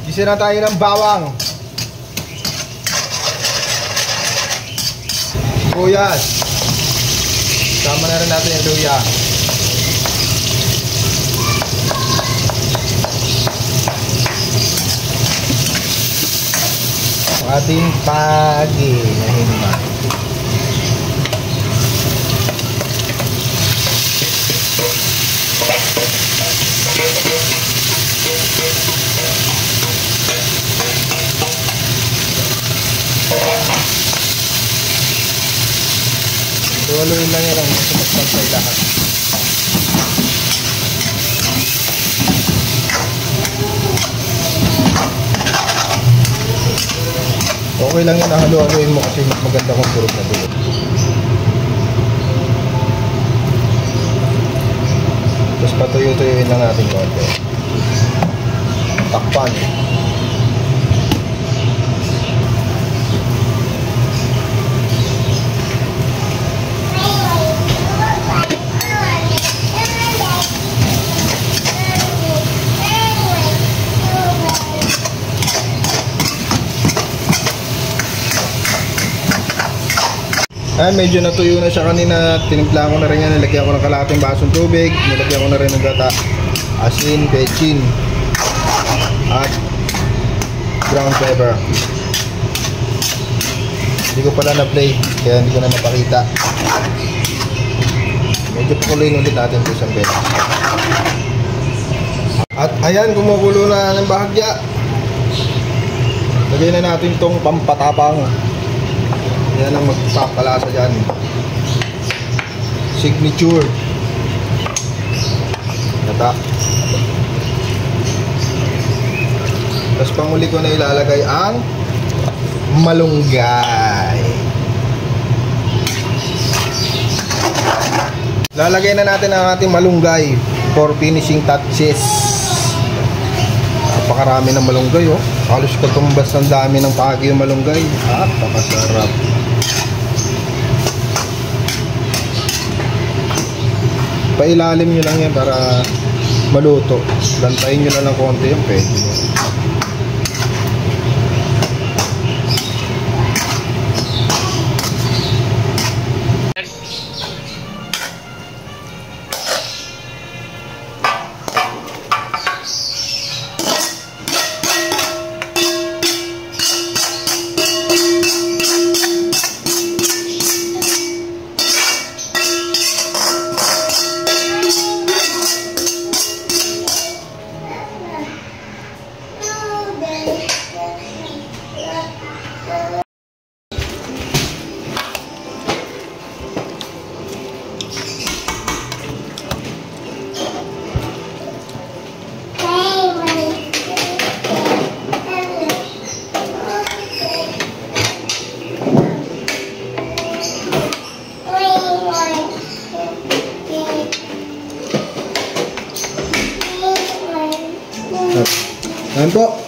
Gisa na tayo ng bawang. Sibuyas. Sama na rin natin yung luya. Ating paginahin na. Tuwaluin lang yan ang magpapantay lahat. Okay lang yan, halo-haloin mo kasi maganda kung durog na durog. Tapos patuyo-tuyuin lang natin konti. Takpan. Ayan, medyo natuyo na siya kanina. Tinimpla ko na rin yan. Nilagyan ko ng kalahating basong tubig. Nilagyan ko na rin ng gata, asin, bechin, at ground pepper. Hindi ko pala na-play, kaya hindi ko na napakita. Medyo pakuloyin ulit natin ito isang beses. At ayan, kumukulo na ng bahagya. Lagyan na natin itong pampatapang. Yan ang magpapalasa dyan. Signature. Gata. Tapos panguli ko na ilalagay ang malunggay. Lalagay na natin ang ating malunggay for finishing touches. Napakarami ng malunggay, oh. Halos katumbas ng dami ng pagi yung malunggay. Napakasarap. Pailalim nyo lang yan para maluto. Lantayin nyo na lang konti yung pwede. Ayan po.